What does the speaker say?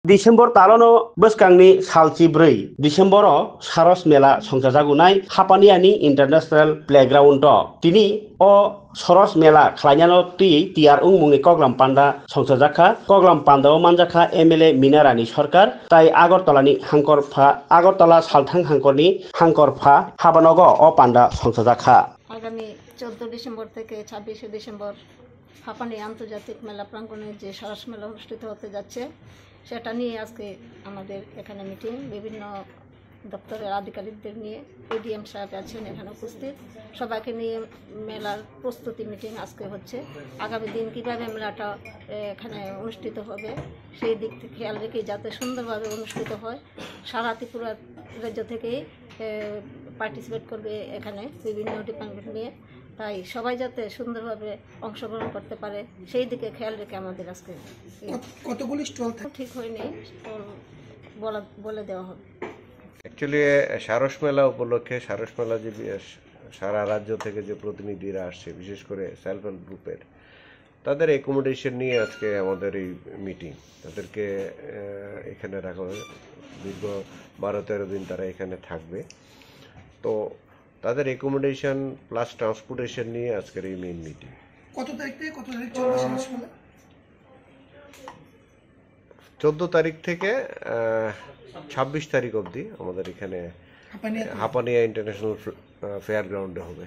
Disember talono beskangni salci brei. Disember saros mela songsajagunai Hapaniani International Playground to. Tini o soros mela khlainyano tiar mungni koglam panda songsajaka koglam panda o manjaka MLA Minarani Sarkar tai Agartalani Agartala salthang hangkorni hangkorpha habanogo o panda songsajaka আগামী 14 December থেকে 26 December হাঁপানি আন্তর্জাতিক মেলা প্রাঙ্গণে যে সরস মেলা অনুষ্ঠিত হতে যাচ্ছে সেটা নিয়ে আজকে আমাদের এখানে মিটিং বিভিন্ন দপ্তরের আধিকারিকদের নিয়ে এডিএম সাহেব আছেন এখানে উপস্থিত সবাইকে নিয়ে মেলার প্রস্তুতি মিটিং আজকে হচ্ছে আগামী দিন কীভাবে মেলাটা এখানে অনুষ্ঠিত হবে সেই দিক থেকে খেয়াল রেখে যাতে সুন্দরভাবে অনুষ্ঠিত হয় সারা ত্রিপুরা রাজ্য থেকেই পার্টিসিপেট করবে এখানে বিভিন্ন ডিপার্টমেন্ট নিয়ে তাই সবাই যাতে সুন্দরভাবে অংশগ্রহণ করতে পারে সেই দিকে খেয়াল রেখে আমাদের আজকে কতগুলি স্টল ঠিক হয়নি বলে দেওয়া হবে। অ্যাকচুয়ালি সারস মেলা উপলক্ষে সারস মেলা যে সারা রাজ্য থেকে যে প্রতিনিধিরা আসছে বিশেষ করে সেলফ হেল্প গ্রুপের তাদের অ্যাকোমোডেশন নিয়ে আজকে আমাদের এই মিটিং তাদেরকে এখানে রাখা হবে দীর্ঘ 12-13 দিন তারা এখানে থাকবে তো তাদের অ্যাকোমোডেশন প্লাস ট্রান্সপোর্টেশন নিয়ে আজকের এই মেইন মিটিং। কত তারিখ থেকে কত তারিখ চলবে সারস মেলা? 14 তারিখ থেকে 26 তারিখ অবধি আমাদের এখানে হাপানিয়া ইন্টারন্যাশনাল ফেয়ার গ্রাউন্ডে হবে।